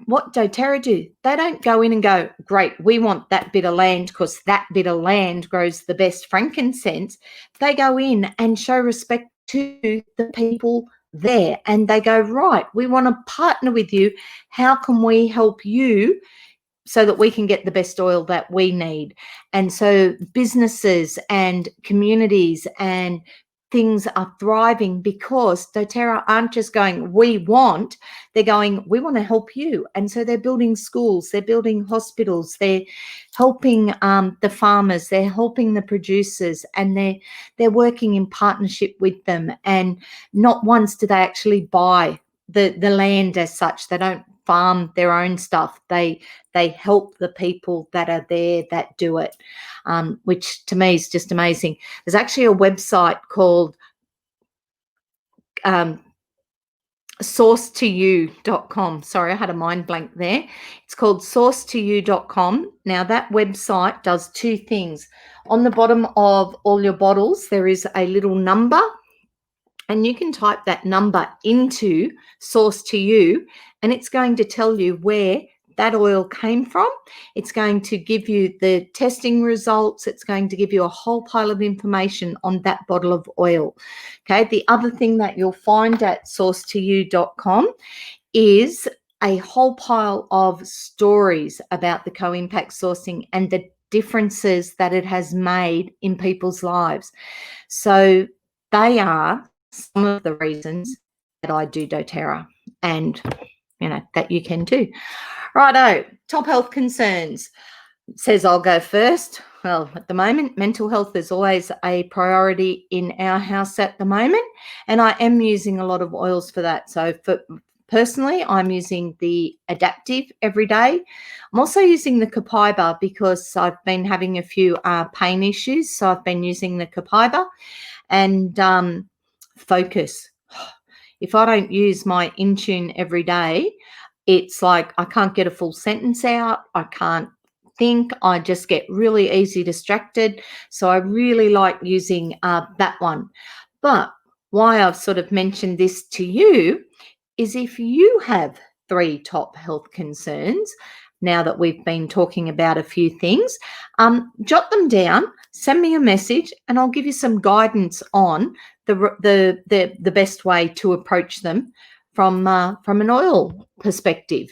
what doTERRA do? They don't go in and go, great, we want that bit of land because that bit of land grows the best frankincense. They go in and show respect to the people there, and they go, right, we want to partner with you. How can we help you so that we can get the best oil that we need? And so businesses and communities and things are thriving because doTERRA aren't just going, they're going, we want to help you. And so they're building schools, they're building hospitals, they're helping the farmers, they're helping the producers, and they're working in partnership with them. And not once do they actually buy the land as such. They don't farm their own stuff. They help the people that are there that do it, which to me is just amazing. There's actually a website called sourcetoyou.com. Sorry, I had a mind blank there. It's called sourcetoyou.com. Now, that website does two things. On the bottom of all your bottles, there is a little number, and you can type that number into Source to You, and it's going to tell you where that oil came from. It's going to give you the testing results. It's going to give you a whole pile of information on that bottle of oil. Okay. The other thing that you'll find at sourcetoyou.com is a whole pile of stories about the co-impact sourcing and the differences that it has made in people's lives. So they are some of the reasons that I do doTERRA. And that you can do. Righto, top health concerns. Says I'll go first. Well, at the moment, mental health is always a priority in our house at the moment, and I am using a lot of oils for that. So personally, I'm using the Adaptive every day. I'm also using the Copaiba because I've been having a few pain issues. So I've been using the Copaiba and Focus. If I don't use my Intune every day, it's like I can't get a full sentence out. I can't think. I just get really easy distracted. So I really like using that one. But why I've sort of mentioned this to you is if you have 3 top health concerns, now that we've been talking about a few things, jot them down, send me a message, and I'll give you some guidance on the best way to approach them from an oil perspective.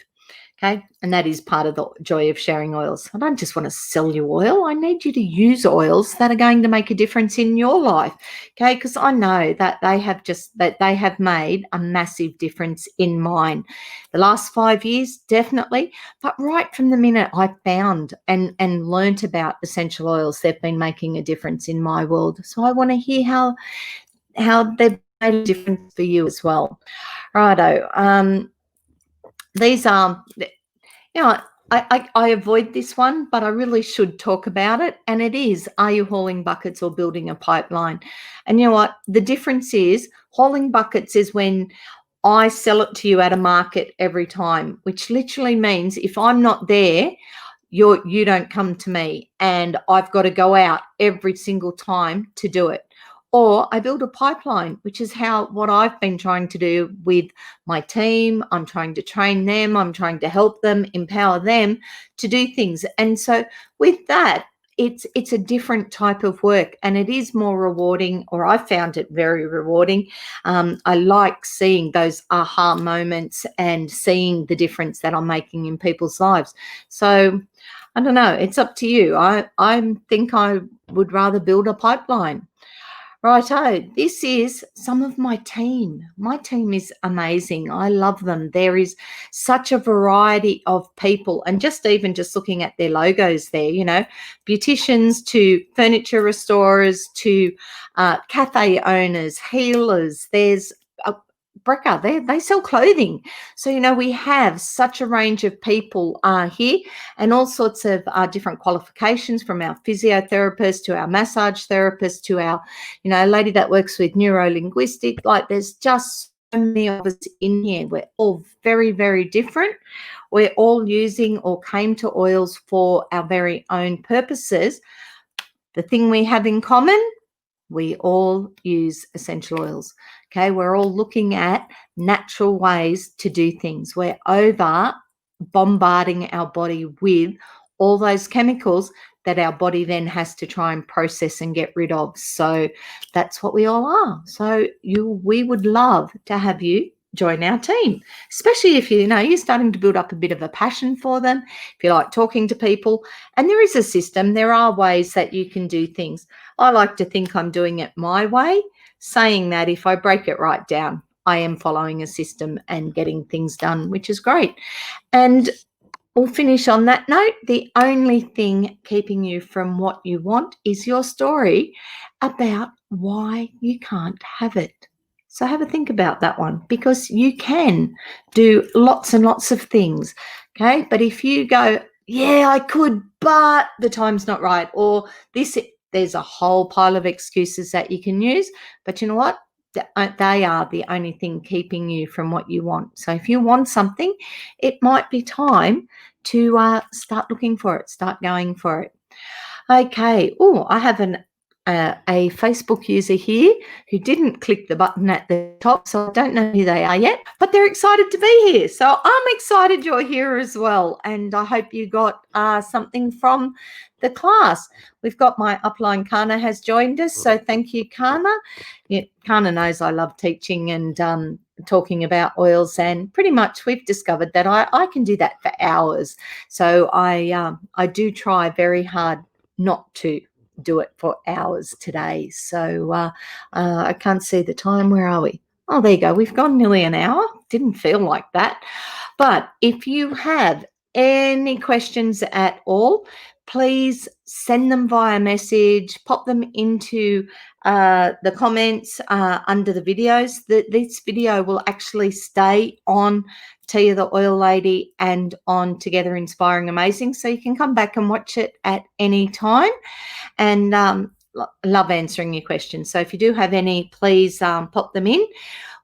Okay, and that is part of the joy of sharing oils. I don't just want to sell you oil. I need you to use oils that are going to make a difference in your life. Okay, because I know that they have made a massive difference in mine. The last 5 years, definitely, but right from the minute I found and learnt about essential oils, they've been making a difference in my world. So I want to hear how they've made a difference for you as well. Righto. These are, I avoid this one, but I really should talk about it. And it is, are you hauling buckets or building a pipeline? And you know what? The difference is hauling buckets is when I sell it to you at a market every time, which literally means if I'm not there, you don't come to me and I've got to go out every single time to do it. Or I build a pipeline, which is what I've been trying to do with my team. I'm trying to train them. I'm trying to help them, empower them to do things. And so with that, it's a different type of work and it is more rewarding, or I found it very rewarding. I like seeing those aha moments and seeing the difference that I'm making in people's lives. So I don't know, it's up to you. I think I would rather build a pipeline. Righto, this is some of my team. My team is amazing. I love them. There is such a variety of people, and just looking at their logos there, beauticians to furniture restorers to cafe owners, healers. There's a Brecker, they sell clothing. So, we have such a range of people here and all sorts of different qualifications, from our physiotherapist to our massage therapist to our, lady that works with neuro-linguistic. Like there's just so many of us in here. We're all very, very different. We're all using or came to oils for our very own purposes. The thing we have in common, we all use essential oils. Okay, we're all looking at natural ways to do things. We're over bombarding our body with all those chemicals that our body then has to try and process and get rid of. So that's what we all are. So we would love to have you join our team, especially if you're starting to build up a bit of a passion for them, if you like talking to people. And there is a system, there are ways that you can do things. I like to think I'm doing it my way, saying that if I break it right down, I am following a system and getting things done, which is great. And we'll finish on that note. The only thing keeping you from what you want is your story about why you can't have it. So have a think about that one, because you can do lots and lots of things, okay? But if you go, yeah, I could, but the time's not right, or there's a whole pile of excuses that you can use. But you know what? They are the only thing keeping you from what you want. So if you want something, it might be time to start looking for it, start going for it. Okay. Oh, I have a Facebook user here who didn't click the button at the top, so I don't know who they are yet, but they're excited to be here. So I'm excited you're here as well, and I hope you got something from the class. We've got my upline Kana has joined us, so thank you, Kana. Yeah, Kana knows I love teaching and talking about oils, and pretty much we've discovered that I can do that for hours. So I do try very hard not to do it for hours today. So I can't see the time. Where are we? Oh, there you go. We've gone nearly an hour. Didn't feel like that. But if you have any questions at all, please send them via message, pop them into the comments under the videos. This video will actually stay on Tia the Oil Lady and on Together Inspiring Amazing, so you can come back and watch it at any time. And love answering your questions. So if you do have any, please pop them in.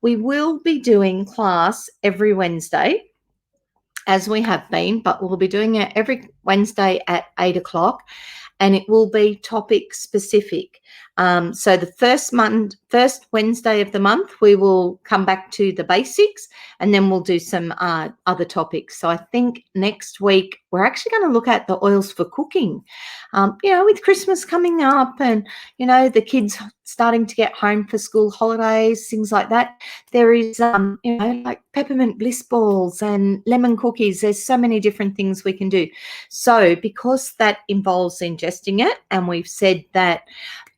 We will be doing class every Wednesday, as we have been, but we'll be doing it every Wednesday at 8 o'clock, and it will be topic specific. So the first Wednesday of the month, we will come back to the basics, and then we'll do some other topics. So I think next week we're actually going to look at the oils for cooking. With Christmas coming up and, the kids starting to get home for school holidays, things like that. There is, like peppermint bliss balls and lemon cookies. There's so many different things we can do. So because that involves ingesting it, and we've said that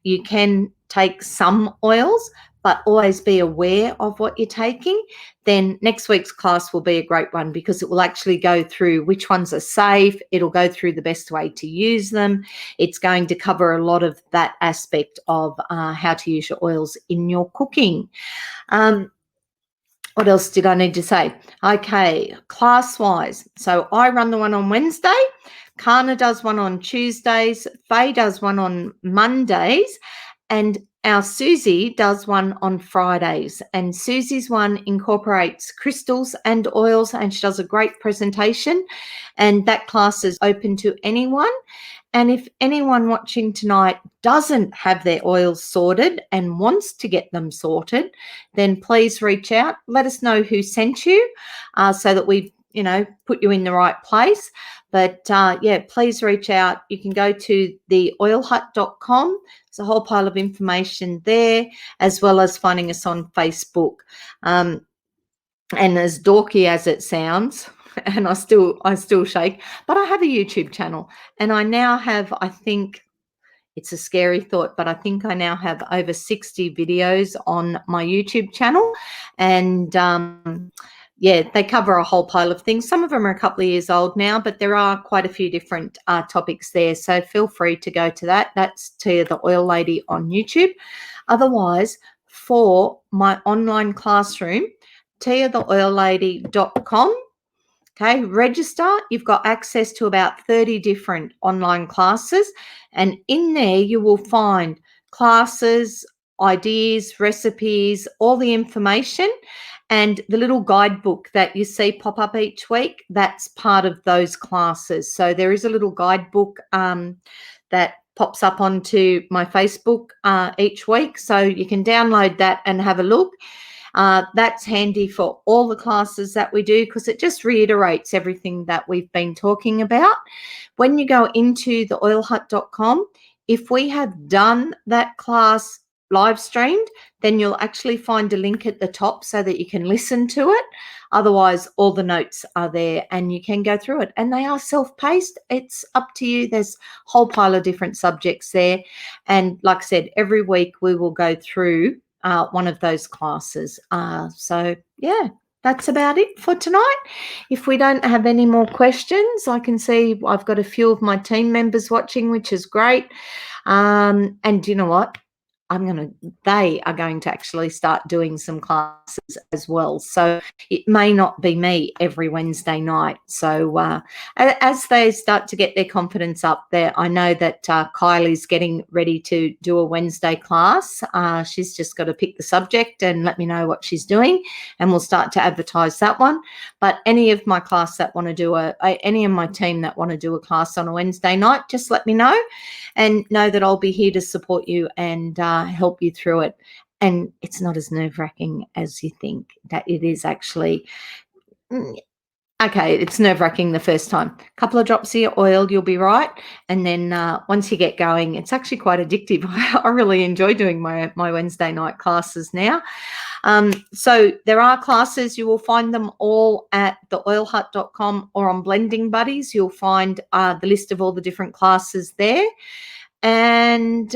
you can take some oils, but always be aware of what you're taking, then next week's class will be a great one, because it will actually go through which ones are safe. It'll go through the best way to use them. It's going to cover a lot of that aspect of how to use your oils in your cooking. What else did I need to say? Okay, class-wise. So I run the one on Wednesday. Kana does one on Tuesdays. Faye does one on Mondays. And our Susie does one on Fridays. And Susie's one incorporates crystals and oils, and she does a great presentation. And that class is open to anyone. And if anyone watching tonight doesn't have their oils sorted and wants to get them sorted, then please reach out. Let us know who sent you so that we, put you in the right place. But please reach out. You can go to theoilhut.com. There's a whole pile of information there, as well as finding us on Facebook. And as dorky as it sounds, and I still shake, but I have a YouTube channel, and I now have, I think, it's a scary thought, but I think I now have over 60 videos on my YouTube channel. And they cover a whole pile of things. Some of them are a couple of years old now, but there are quite a few different topics there. So feel free to go to that. That's Tia the Oil Lady on YouTube. Otherwise, for my online classroom, tiatheoillady.com. Okay, register. You've got access to about 30 different online classes, and in there you will find classes, ideas, recipes, all the information, and the little guidebook that you see pop up each week. That's part of those classes. So there is a little guidebook that pops up onto my Facebook each week, so you can download that and have a look. That's handy for all the classes that we do, because it just reiterates everything that we've been talking about. When you go into theoilhut.com, if we have done that class live streamed, then you'll actually find a link at the top so that you can listen to it. Otherwise, all the notes are there and you can go through it, and they are self-paced. It's up to you. There's a whole pile of different subjects there. And like I said, every week we will go through one of those classes. That's about it for tonight. If we don't have any more questions, I can see I've got a few of my team members watching, which is great. And you know what? They are going to actually start doing some classes as well. So it may not be me every Wednesday night. So as they start to get their confidence up there, I know that Kylie's getting ready to do a Wednesday class. She's just got to pick the subject and let me know what she's doing, and we'll start to advertise that one. But any of my class that want to do any of my team that want to do a class on a Wednesday night, just let me know, and know that I'll be here to support you and help you through it. And it's not as nerve-wracking as you think. That it is actually. Okay, it's nerve-wracking the first time. A couple of drops of your oil, you'll be right. And then once you get going, it's actually quite addictive. I really enjoy doing my Wednesday night classes now. So there are classes. You will find them all at theoilhut.com or on Blending Buddies. You'll find the list of all the different classes there. And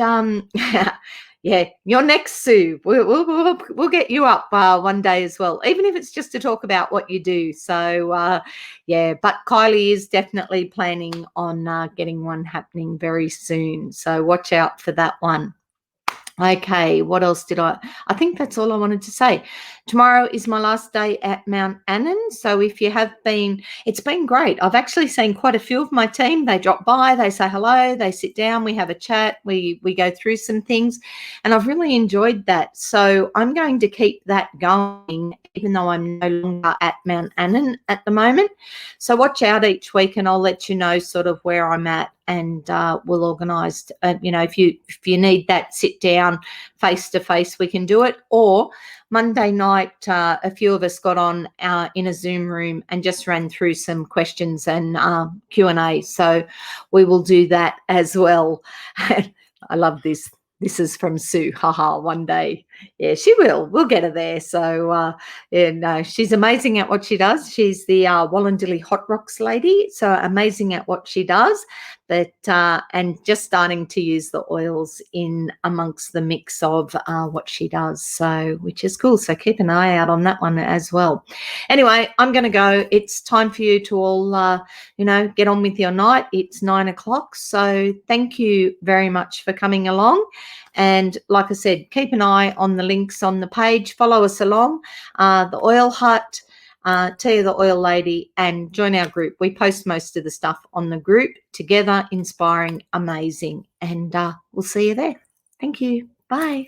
Yeah, you're next, Sue. We'll get you up one day as well, even if it's just to talk about what you do. So, yeah, but Kylie is definitely planning on getting one happening very soon. So watch out for that one. Okay, what else did I think that's all I wanted to say. Tomorrow is my last day at Mount Annan. So if you have been, it's been great. I've actually seen quite a few of my team. They drop by, they say hello, they sit down, we have a chat, we go through some things, and I've really enjoyed that. So I'm going to keep that going, even though I'm no longer at Mount Annan at the moment. So watch out each week, and I'll let you know sort of where I'm at, and we'll organise. If you need that sit down face to face, we can do it. Or Monday night, a few of us got on in a Zoom room and just ran through some questions and Q&A. So we will do that as well. I love this. This is from Sue. Haha, one day. Yeah, she will. We'll get her there. So, she's amazing at what she does. She's the Wallandilly Hot Rocks lady. So amazing at what she does. But and just starting to use the oils in amongst the mix of what she does. So, which is cool. So keep an eye out on that one as well. Anyway, I'm going to go. It's time for you to all, get on with your night. It's 9 o'clock. So thank you very much for coming along. And like I said, keep an eye on the links on the page. Follow us along, the Oil Hut, Tia the Oil Lady, and join our group. We post most of the stuff on the group together, inspiring, amazing. And we'll see you there. Thank you. Bye.